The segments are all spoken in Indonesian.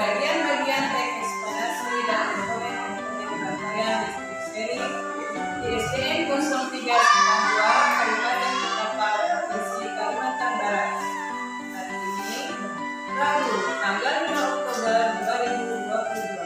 bagian-bagian teknis Panasri dan komponen-komponen rangkaian listrik seri di SDN 03 Simpang 2, Kabupaten Ketapang, Provinsi Kalimantan Barat. Hari ini, Rabu, tanggal 5 Oktober 2022.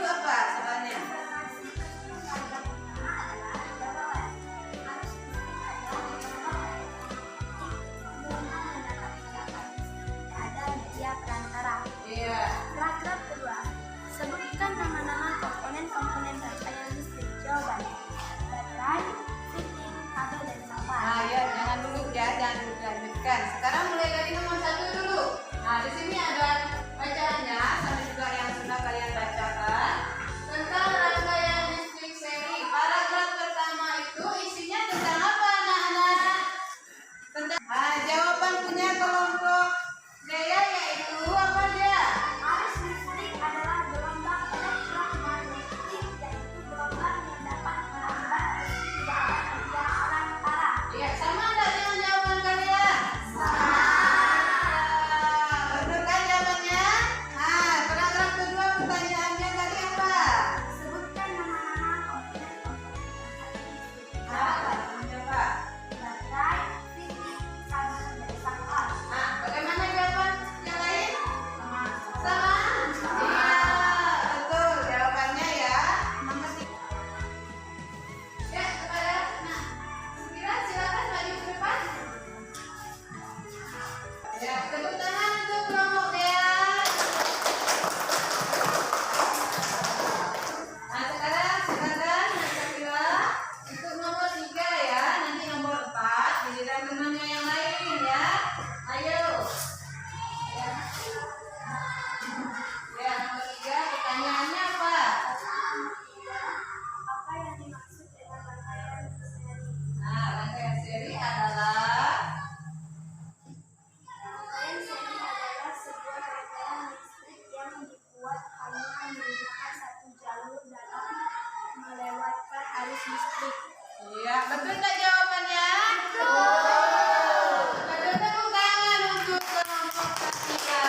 apa salahnya? Iya. Paragraf kedua, sebutkan nama-nama komponen-komponen rangkaian listrik. Jawabannya: baterai, listrik, kabel, dan sambal. Nah, ya jangan dulu ya, jangan dilanjutkan. Sekarang mulai dari nomor 1 dulu. Nah, di sini ada bacaannya, sama juga yang sudah kalian bacakan tentang rangkaian listrik seri. Paragraf pertama itu isinya tentang apa, anak-anak? Tentang jawaban punya kelompok Dea yaitu apa dia? Arus listrik adalah gelombang elektromagnetik, yaitu gelombang yang dapat merambat ke bagian perantara. Iya, sama enggak dengan jawaban kalian? Sama. Benar kan jawabannya? Nah, paragraf kedua pertanyaannya tadi apa? Sebutkan nama-nama komponen-komponen listrik. Coba. Baterai, listrik, kabel, dan sambal. Nah, bagaimana jawaban yang lain? Sama. Iya, betul jawabannya ya. Nomor 3. Ya, kepada nah, silakan maju ke depan. Ya, tepuk tangan untuk kelompok Dea. Nah, sekarang silakan Nasabila untuk nomor 3 ya. Nanti nomor 4 giliran temannya yang lain ya. Ayo. Ya. Ya, nomor 3 pertanyaannya apa? Apa yang dimaksud dengan rangkaian seri? Nah, rangkaian seri adalah Rangkaian seri adalah sebuah rangkaian listrik yang dibuat hanya menggunakan satu jalur dalam melewatkan arus listrik. iya, betul tak jawabannya? Betul. Tepuk tangan untuk kelompok ketiga.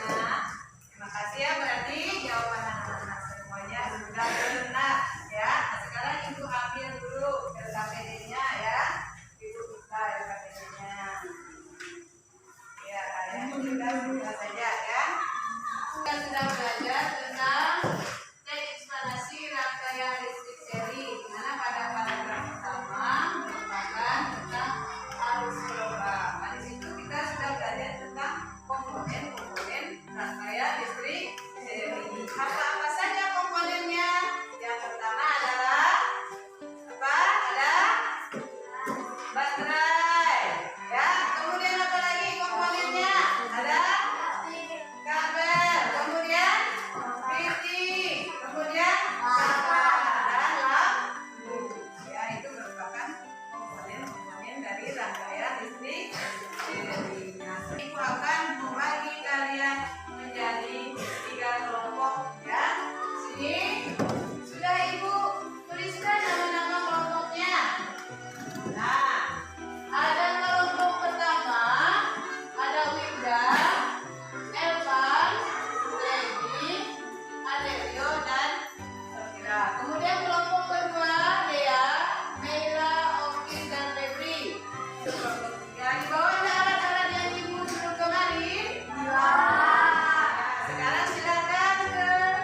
Nah, terima kasih ya, berarti jawaban anak-anak semuanya sudah benar ya. Nah, sekarang ibu ambil dulu LKPD-nya ya. Ibu buka LKPD-nya. Ya, kalian sudah saja ya. Kita sudah belajar tentang teknik instalasi rangkaian listrik seri, di mana pada paragraf pertama merupakan tentang arus gelombang. Nah, di situ kita sudah belajar tentang komponen-komponen rangkaian listrik seri. Apa-apa saja komponennya? Yang pertama adalah apa? Ada baterai, ya. Kemudian apa lagi komponennya? Ada kabel, kemudian titik, kemudian sambal dan lampu. Ya, itu merupakan komponen-komponen dari rangkaian listrik seri. Nah, ibu akan membagi kalian menjadi 3 kelompok ya. Sini sudah ibu tuliskan nama-nama kelompoknya. Nah, ada kelompok pertama, ada Winda, Elvan, Levi, Adelio, dan Safira. Kemudian kelompok kedua, Dea, Meila, Oki, dan Febri. Kelompok tiga, di bawah ada alat-alat yang ibu suruh kemarin. Sekarang silakan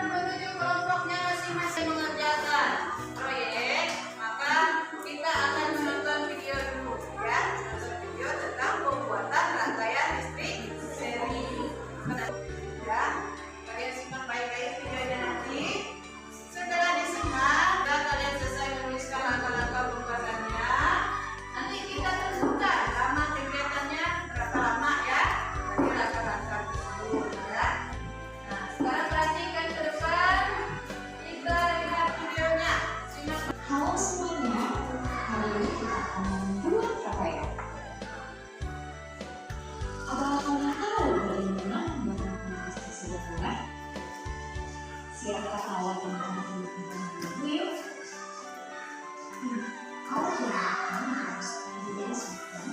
menuju kelompoknya masing-masing mengerjakan proyek. Maka kita akan menonton video dulu ya, menonton video tentang pembuatan rangkaian listrik seri. Ya, kalian simak baik-baik videonya nanti. Setelah disimak dan kalian selesai menuliskan langkah-langkah pembuatannya, nanti kita tentukan lama kegiatannya berapa lama ya. Nanti langkah-langkah tersebut ya. Nah, sekarang perhatikan ke depan. Kita lihat videonya. Simak. Halo semuanya, hari ini kita akan membuat rangkaian. Apakah kalian tahu bagaimana membuat rangkaian tersebut sederhana? Siapkah alat yang akan digunakan dulu yuk? Alat yang akan harus didasarkan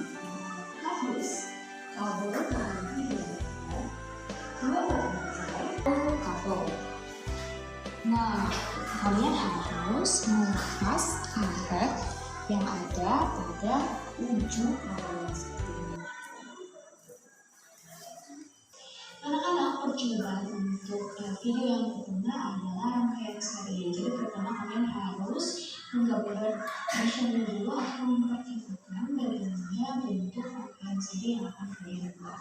harus kabel berarti diameter 2 kabel. Nah, kalian harus melepas karet yang ada pada ujung kabel seperti ini. Anak-anak percobaan untuk Video yang pertama adalah rangkaian seri. Jadi pertama kalian harus menggambarkan misalnya dulu atau mempertimbangkan bagaimana bentuk rangkaian seri yang akan kalian buat.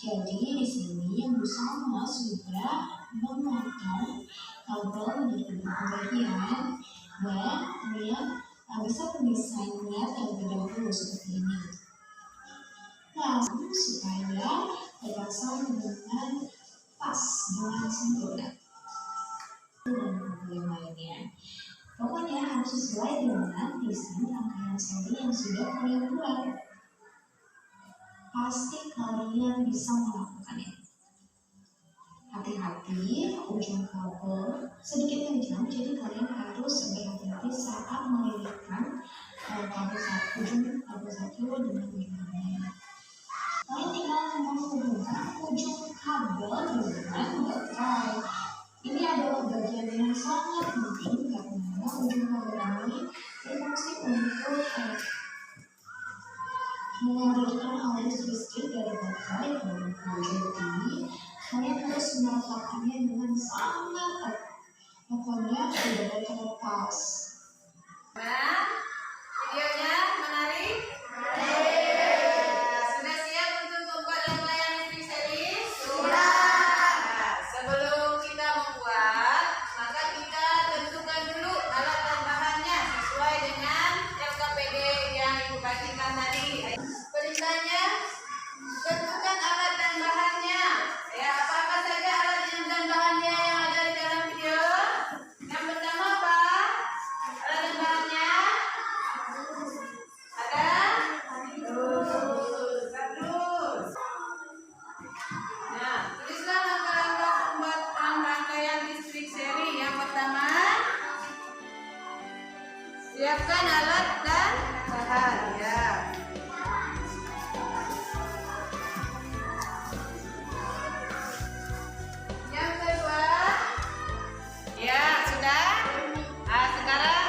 Jadi di sini yang bersama sudah memotong kabel menjadi beberapa bagian dan kalian bisa mendesainnya terlebih dahulu seperti ini. Nah, supaya terpasang dengan pas dengan sempurna dan yang lainnya. Pokoknya harus sesuai dengan desain rangkaian seri yang sudah kalian buat. Pasti kalian bisa melakukannya. Hati-hati ujung kabel sedikit kencang, jadi kalian harus berhati-hati saat melilitkan ujung kabel satu dengan yang lain. Kalian tinggal menghubungkan ujung kabel dengan baterai. Ini adalah bagian yang sangat penting karena ujung kabel ini berfungsi untuk mengalirkan arus listrik dari baterai ke ujung. Kalian harus meletakkannya dengan sangat tepat. Pokoknya tidak boleh terlepas. Nah, videonya menarik? Sudah siap untuk membuat layang listrik seri? Sudah. Nah, sebelum kita membuat, maka kita tentukan dulu alat dan bahannya sesuai dengan LKPD yang Ibu bagikan tadi. Perintahnya, tentukan alat dan bahannya. Ya, apa-apa saja alat dan bahannya yang ada di dalam video. Yang pertama apa? Alat dan bahannya ada kardus. Nah, tulislah langkah-langkah pembuatan rangkaian listrik seri. Yang pertama, siapkan alat dan bahan. Ya. Yang kedua, ya sudah. Nah, sekarang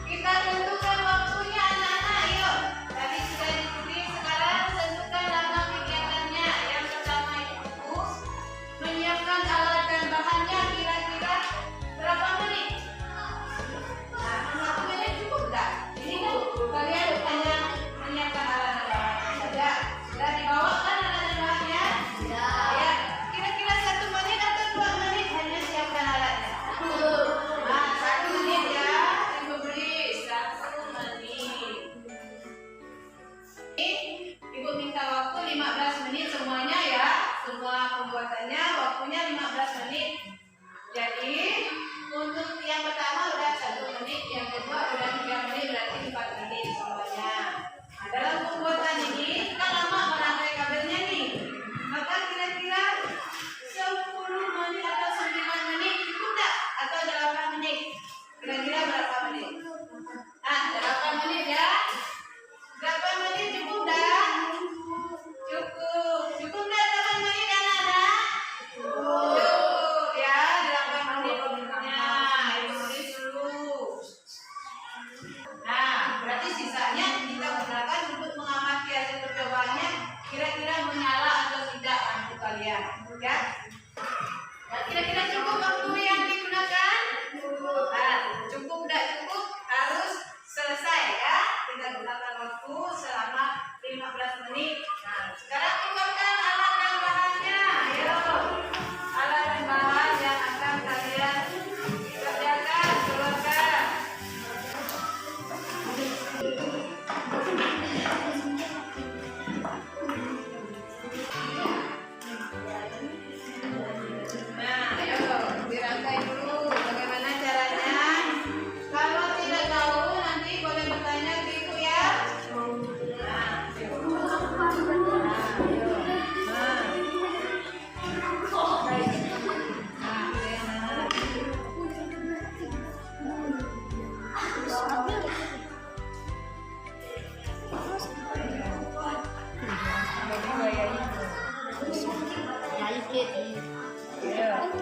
kita tentukan waktunya anak-anak. Ayo, tadi sudah ditulis, sekarang tentukan langkah kegiatannya. Yang pertama itu menyiapkan alat dan bahannya kira-kira berapa menit? Nah, 1 menit cukup enggak? Ini kan kalian hanya menyiapkan alat dan bahannya saja. Sudah dibawa kan alat dan bahannya? Ya, kira-kira 1 menit atau 2 menit hanya siapkan alatnya. Nah, 1 menit ya, Ibu beri 1 menit. Ibu minta waktu 15 menit semuanya ya, semua pembuatannya waktunya 15 menit. Jadi untuk yang pertama udah 1 menit, yang kedua udah 3 menit, berarti 4 menit semuanya. Nah, dalam pembuatan ini kan lama merangkai kabelnya nih, maka kira-kira 10 menit atau 9 menit cukup tak? Atau 8 menit? Kira-kira berapa menit? Nah, 8 menit ya. 8 menit cukup tak? Cukup. Cukup tak 8 menit anak-anak? Cukup ya, 8 menit waktunya. Ibu tulis dulu. Nah, berarti sisanya kita gunakan untuk mengamati hasil percobaannya, kira-kira menyala atau tidak lampu kalian. Ya? Nah, kira-kira cukup waktu yang digunakan? Nah, cukup tidak cukup harus selesai ya. Kita gunakan waktu selama 15 menit. Nah, sekarang keluarkan alat dan bahannya. Ayo. Alat dan bahan yang akan kalian kerjakan, keluarkan. Nah, ayo dirangkai dulu. Bagaimana caranya? Kalau tidak tahu nanti boleh bertanya ke Ibu ya. Nah, ayo.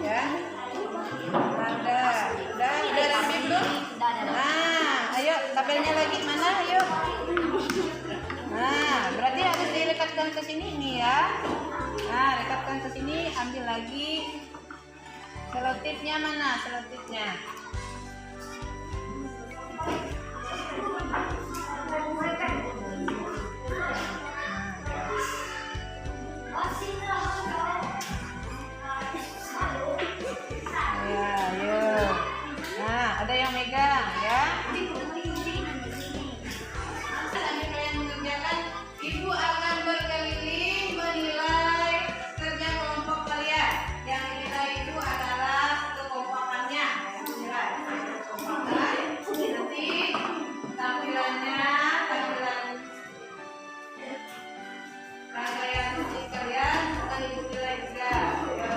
Ya. Udah rapi belum? Nah, ayo tabelnya lagi mana? Ayo. Nah, berarti harus direkatkan ke sini nih ya. Nah, rekatkan ke sini, ambil lagi. Selotipnya mana? Selotipnya. Ya, ayo. Nah, ada yang megang ya. Sambil kalian mengerjakan, Ibu akan berkeliling menilai kerja kelompok kalian. Yang dinilai itu adalah kekompakannya. Menilai kekompakan. Nanti tampilannya, rangkaian musik kalian akan Ibu nilai juga. Ayo.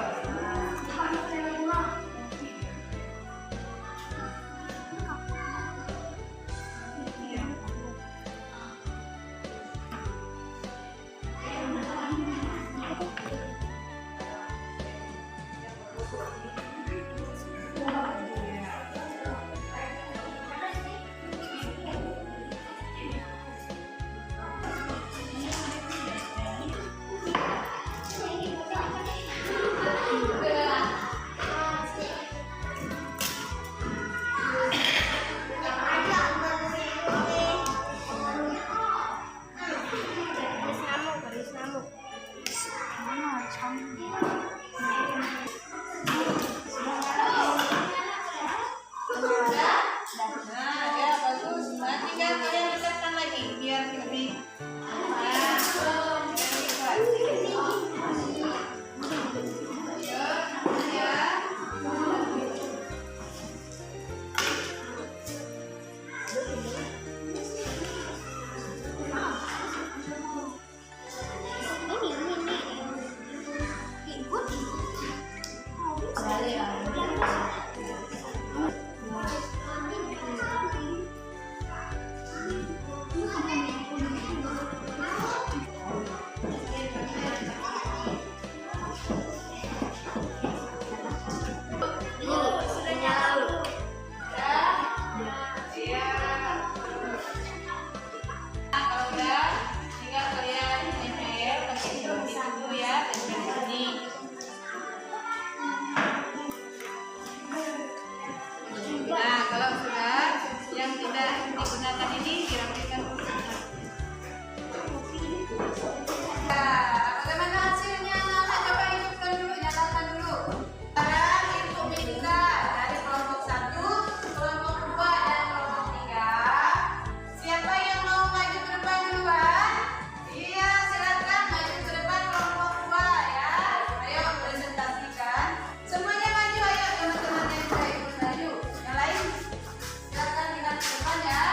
Nah, ya bagus. Nah, tinggal kalian dekatkan lagi biar lebih. Nah, kalau sudah yang tidak digunakan ini dirapikan dulu. Nah, bagaimana hasilnya? Coba hidupkan dulu, nyalakan dulu. Sekarang Ibu minta dari kelompok 1, kelompok 2, dan kelompok 3. Siapa yang mau maju ke depan duluan? Iya, silakan maju ke depan kelompok 2 ya. Ayo presentasikan. Semuanya maju, ayo teman-teman yang sudah ikut maju. Yang lain silakan tinggal di depan ya.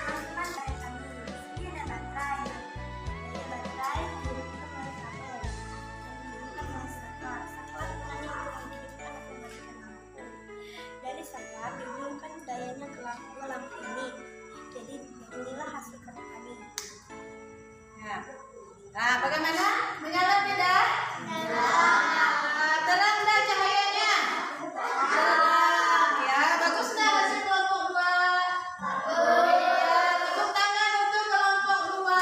Teman-teman dari kami, ini ada baterai. Dari baterai dihidupkan oleh kabel. Dan dihidupkan oleh saklar. Saklar gunanya untuk menghidupkan atau mematikan lampu. Dari saklar dihubungkan dayanya ke lampu ini. Jadi inilah hasil kerja kami. Nah, bagaimana? Menyala tidak? Terang dah cahayanya? Terang. Ya, bagus dah hasil kelompok 2. Ya, tepuk tangan untuk kelompok 2.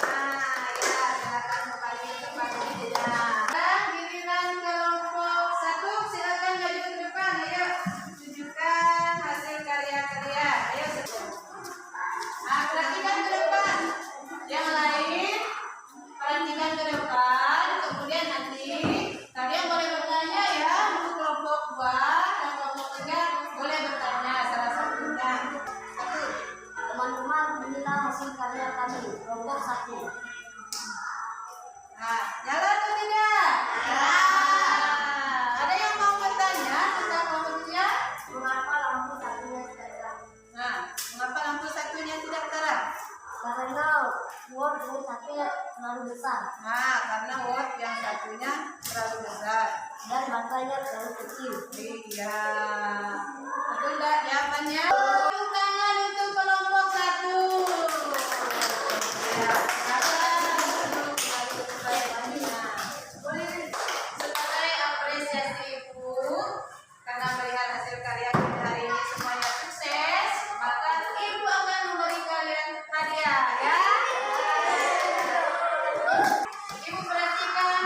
Nah, ya, silakan kembali ke tempat kerja. Dan giliran kelompok 1, silakan maju ke depan. Ayo, tunjukkan hasil karya-karya. Ayo. Nah, perhatikan ke depan. Yang lain perhatikan ke depan. Kemudian nanti kalian boleh bertanya ya. Untuk kelompok 2 dan kelompok 3 boleh bertanya salah satunya. Teman-teman, inilah hasil karya kami, kelompok 1. Nah, nyala atau tidak? Ada yang mau bertanya tentang kelompok 3? Mengapa lampu satunya tidak terang? Nah, mengapa lampu satunya tidak terang? Karena watt yang satu terlalu besar Nah, karena watt yang satunya terlalu besar. dan baterainya terlalu kecil. Iya. Betul enggak jawabannya? Tepuk tangan untuk kelompok 1. Ya, silakan duduk kembali ke tempatnya. Sebagai apresiasi Ibu karena melihat hasil karya kita hari ini semuanya sukses, maka Ibu akan memberi kalian hadiah ya. Ibu perhatikan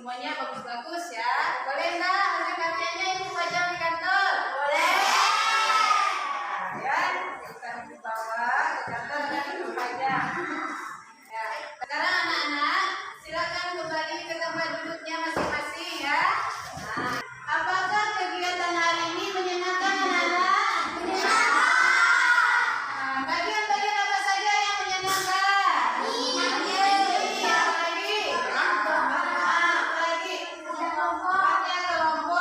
Semuanya bagus-bagus ya. Boleh enggak hasil karyanya ibu pajang di kantor? Boleh. Nah, ya, kita dibawa ke kantor dan ibu pajang. Ya, sekarang anak-anak silakan kembali ke tempat duduknya masing-masing ya. Nah, apakah kegiatan hari ini menyenangkan anak-anak? Menyenangkan. Nah, bagian-bagian apa saja yang menyenangkan? Iya. Apalagi? Apalagi? Kelompok.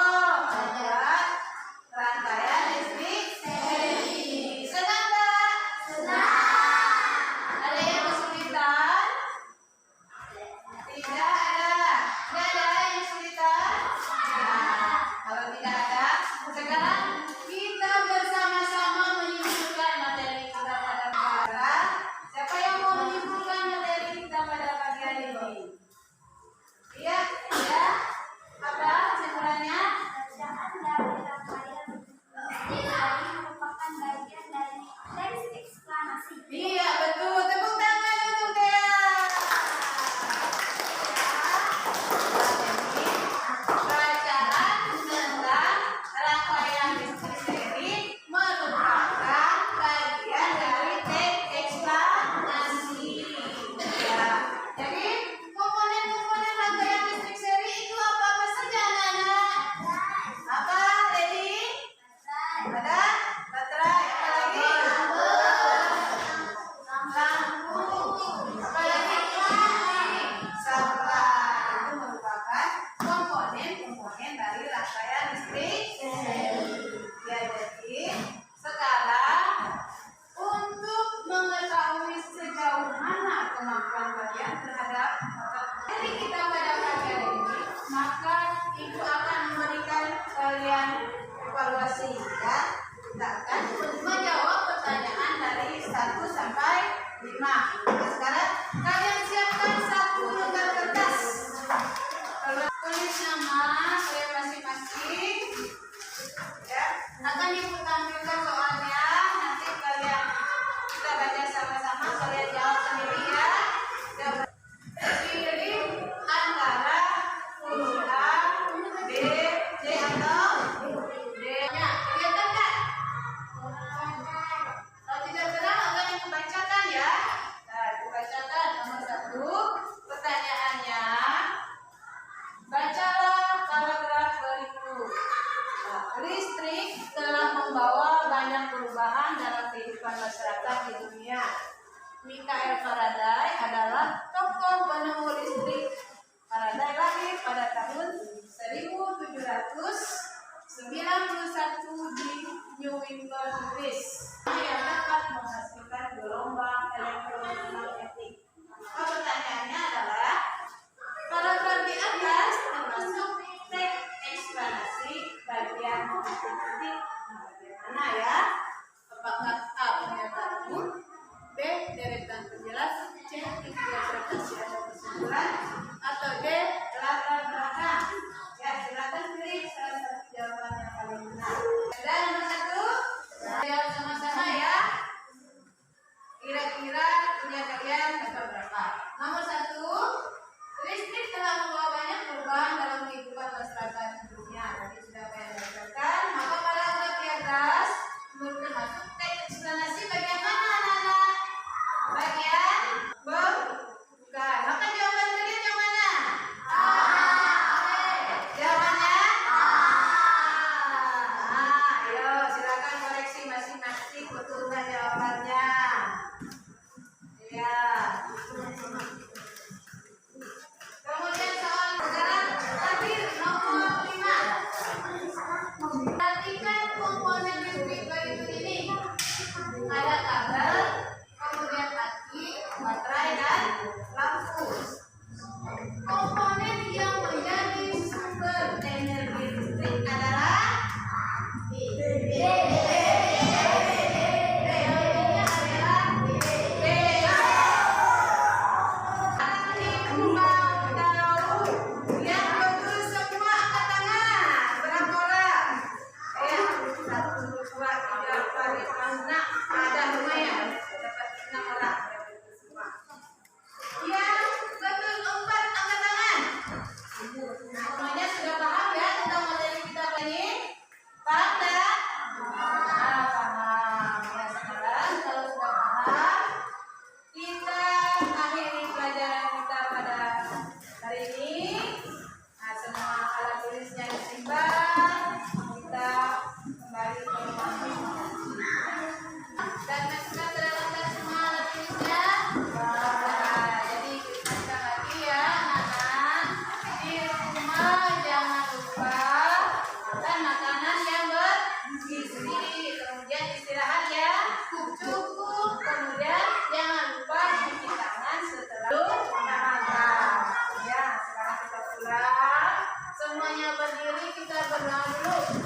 semuanya berdiri, kita berdoa dulu.